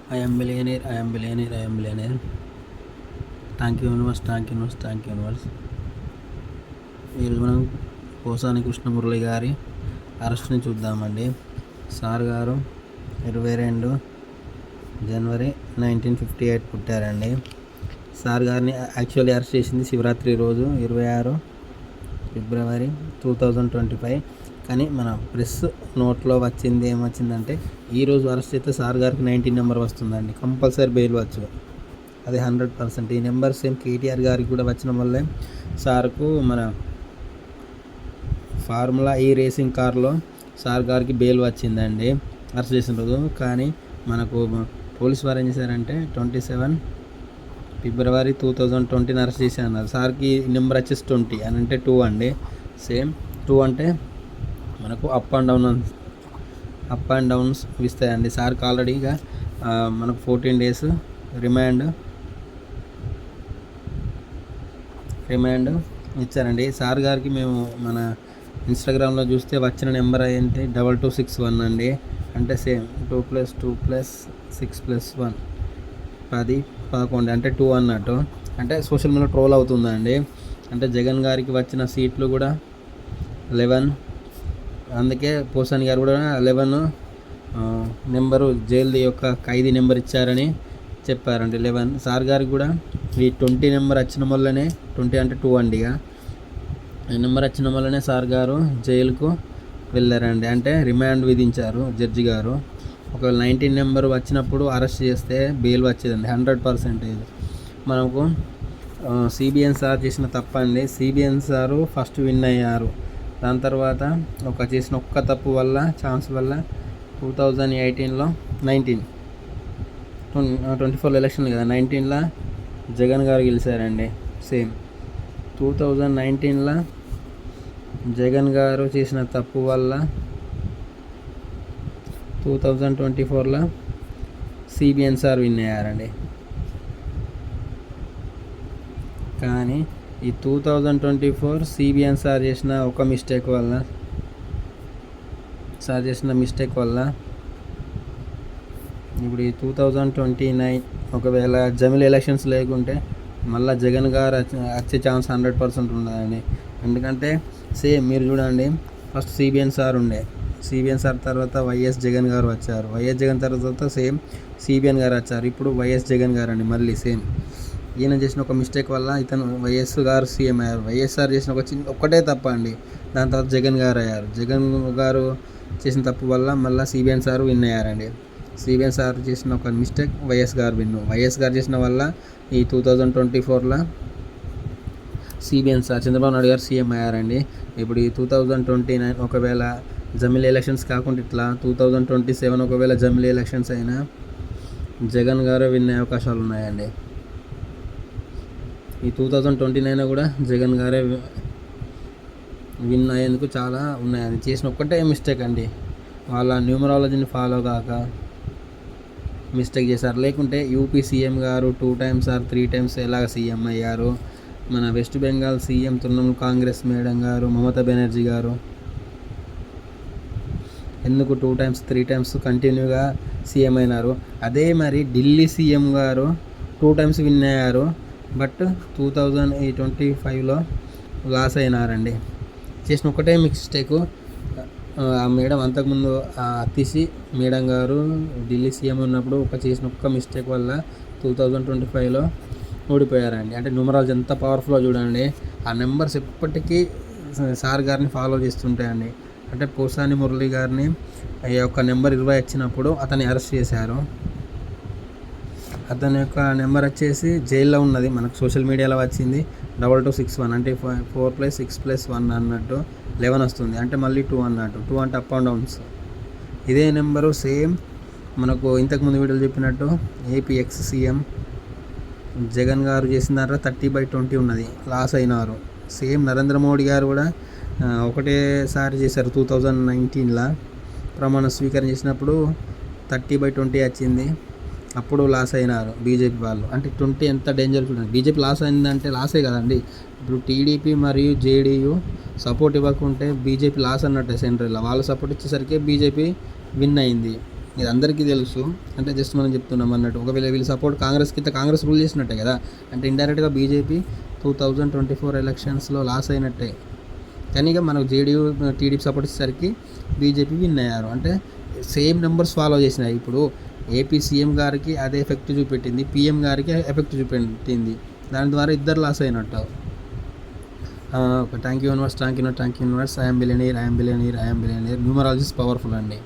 I am billionaire, I am billionaire, I am billionaire. Thank you universe, thank you universe, thank you universe. ఈరోజు మనం పోసాని కృష్ణమురళి గారి అరెస్ట్ని చూద్దామండి. Sir గారు 22 జనవరి 1958 పుట్టారండి. Sir గారిని actually arrest చేసింది శివరాత్రి రోజు 26 ఫిబ్రవరి 2025. కానీ మన ప్రెస్ నోట్లో వచ్చింది ఏమొచ్చిందంటే ఈరోజు అరెస్ట్ అయితే సార్ గారికి 19 నెంబర్ వస్తుందండి, కంపల్సరీ బెయిల్ వచ్చు, అది 100%. ఈ నెంబర్ సేమ్ కేటీఆర్ గారికి కూడా వచ్చిన వల్లే సార్కు మన ఫార్ములా ఈ రేసింగ్ కార్లో సార్ గారికి బెయిల్ వచ్చిందండి అరెస్ట్ చేసిన రోజు. కానీ మనకు పోలీస్ వారు ఏం చేశారంటే 27 ఫిబ్రవరి 2020 అరెస్ట్ చేశారు. సార్కి నెంబర్ వచ్చేసి 20 అని అంటే 2 అండి. సేమ్ 2 అంటే మనకు అప్ అండ్ డౌన్స్ ఇస్తాయండి. సార్కి ఆల్రెడీగా మనకు 14 days రిమాండ్ ఇచ్చారండి. సార్ గారికి మేము మన ఇన్స్టాగ్రామ్లో చూస్తే వచ్చిన నెంబర్ ఏంటి 2261 అండి. అంటే సేమ్ 2 + 2 + 6 + 1 10 11 అంటే 2 అన్నట్టు. అంటే సోషల్ మీడియా ట్రోల్ అవుతుందండి. అంటే జగన్ గారికి వచ్చిన సీట్లు కూడా 11, అందుకే పోసాని గారు కూడా 11 నెంబరు జైలు యొక్క ఖైదీ నెంబర్ ఇచ్చారని చెప్పారండి. 11 సార్ గారికి కూడా ఈ 20 నెంబర్ వచ్చిన వల్లనే 20 అంటే 2 అండిగా ఈ నెంబర్ వచ్చిన వల్లనే సార్ గారు జైలుకు వెళ్ళారండి. అంటే రిమాండ్ విధించారు జడ్జి గారు. ఒకవేళ 19 నెంబర్ వచ్చినప్పుడు అరెస్ట్ చేస్తే బెయిల్ వచ్చేదండి 100%. మనకు సిబిఎన్ సార్ చేసిన తప్పండి. సిబిఎన్ సారు ఫస్ట్ విన్ అయ్యారు. దాని తర్వాత చేసిన ఒక్క తప్పు వల్ల ఛాన్స్ వల్ల 2018లో 24 ఎలక్షన్ కదా, 19లో జగన్ గారు గెలిచారండి. సేమ్ 2019లో జగన్ గారు చేసిన తప్పు వల్ల 2024లో సిబిఎన్ సార్ విన్ అయ్యారండి. కానీ ఈ 2024 సిబిఎన్ సార్ చేసిన మిస్టేక్ వల్ల ఇప్పుడు ఈ 2029 ఒకవేళ జమిలీ ఎలక్షన్స్ లేకుంటే మళ్ళీ జగన్ గారు వచ్చే ఛాన్స్ 100% ఉన్నదండి. ఎందుకంటే సేమ్ మీరు చూడండి, ఫస్ట్ సిబిఎన్ సార్ ఉండే, సిబిఎన్ సార్ తర్వాత వైఎస్ జగన్ గారు వచ్చారు, వైఎస్ జగన్ తర్వాత సేమ్ సిబిఎన్ గారు వచ్చారు, ఇప్పుడు వైఎస్ జగన్ గారు అండి. మళ్ళీ సేమ్ ఈయన చేసిన మిస్టేక్ వల్ల ఇతను వైఎస్ గారు సీఎం అయ్యారు. వైఎస్ఆర్ చేసిన ఒక్కటే తప్ప అండి, దాని తర్వాత జగన్ గారు అయ్యారు. జగన్ గారు చేసిన తప్పు వల్ల మళ్ళీ సిబిఎన్ సార్ విన్ అయ్యారండి. సిబిఎన్ సార్ చేసిన మిస్టేక్, వైఎస్ గారు విన్. వైఎస్ గారు చేసిన వల్ల ఈ 2024లో సిబిఎన్ సార్ చంద్రబాబు నాయుడు గారు సీఎం అయ్యారండి. ఇప్పుడు ఈ 2029 ఒకవేళ జమిలీ ఎలక్షన్స్ కాకుండా ఇట్లా 2027 ఒకవేళ జమిలీ ఎలక్షన్స్ అయినా జగన్ గారు విన్ అయ్యే అవకాశాలు ఉన్నాయండి. ఈ 2029 కూడా జగన్ గారే విన్ అయ్యేందుకు చాలా ఉన్నాయి. అది చేసిన ఒక్కటే మిస్టేక్ అండి, వాళ్ళ న్యూమరాలజీని ఫాలో కాక మిస్టేక్ చేశారు. లేకుంటే యూపీ సీఎం గారు 2 times or 3 times ఎలాగ సీఎం అయ్యారు. మన west Bengal CM Trinamool Congress madam గారు మమతా బెనర్జీ గారు ఎందుకు 2 times 3 times కంటిన్యూగా సీఎం అయినారు. అదే మరి ఢిల్లీ సీఎం గారు 2 times విన్ అయ్యారు, బట్ 2025లో లాస్ అయినారండి. చేసిన ఒకటే మిస్టేకు, ఆ మేడం అంతకుముందు అతిశి మేడం గారు ఢిల్లీ సీఎం ఉన్నప్పుడు చేసిన మిస్టేక్ వల్ల 2025లో ఓడిపోయారండి. అంటే న్యూమరాలజీ ఎంత పవర్ఫుల్లో చూడండి. ఆ నెంబర్స్ ఎప్పటికీ సార్ గారిని ఫాలో చేస్తుంటాయండి. అంటే పోసాని మురళి గారిని ఈ నెంబర్ 20 వచ్చినప్పుడు అతన్ని అరెస్ట్ చేశారు. అతని యొక్క నెంబర్ వచ్చేసి జైల్లో ఉన్నది, మనకు సోషల్ మీడియాలో వచ్చింది 2261 అంటే 4 + 6 + 1 అన్నట్టు 11 వస్తుంది. అంటే మళ్ళీ 2 అన్నట్టు. 2 అంటే అప్ అండ్ డౌన్స్. ఇదే నెంబరు సేమ్ మనకు ఇంతకుముందు వీడియోలు చెప్పినట్టు ఏపీ ఎక్స్ సీఎం జగన్ గారు చేసిన దాంట్లో 30/20 ఉన్నది, లాస్ అయినారు. సేమ్ నరేంద్ర మోడీ గారు కూడా ఒకటేసారి చేశారు 2019లో ప్రమాణ స్వీకారం చేసినప్పుడు 30/20 వచ్చింది, అప్పుడు లాస్ అయినారు బీజేపీ వాళ్ళు. అంటే 20 ఎంత డేంజర్ చూడండి. బీజేపీ లాస్ అయిందంటే లాసే కదండి. ఇప్పుడు టీడీపీ మరియు జేడీయూ సపోర్ట్ ఇవ్వకుంటే బీజేపీ లాస్ అన్నట్టే. సెంట్రల్లో వాళ్ళు సపోర్ట్ ఇచ్చేసరికి బీజేపీ విన్ అయింది. ఇది అందరికీ తెలుసు, అంటే జస్ట్ మనం చెప్తున్నాం అన్నట్టు. ఒకవేళ వీళ్ళు సపోర్ట్ కాంగ్రెస్కి ఇస్తే కాంగ్రెస్ రూల్ చేసినట్టే కదా, అంటే ఇండైరెక్ట్గా బీజేపీ 2024 ఎలక్షన్స్లో లాస్ అయినట్టే. కానీ ఇక మనకు జేడీయూ టీడీపీ సపోర్ట్ ఇచ్చేసరికి బీజేపీ విన్ అయ్యారు. అంటే సేమ్ నెంబర్స్ ఫాలో చేసినాయి. ఇప్పుడు ఏపీ సీఎం గారికి అదే ఎఫెక్ట్ చూపెట్టింది, పీఎం గారికి ఎఫెక్ట్ చూపెట్టింది. దాని ద్వారా ఇద్దరు లాస్ అయినట్టు. Thank you universe, thank you universe. I'm billionaire. Numerology is powerful అండి.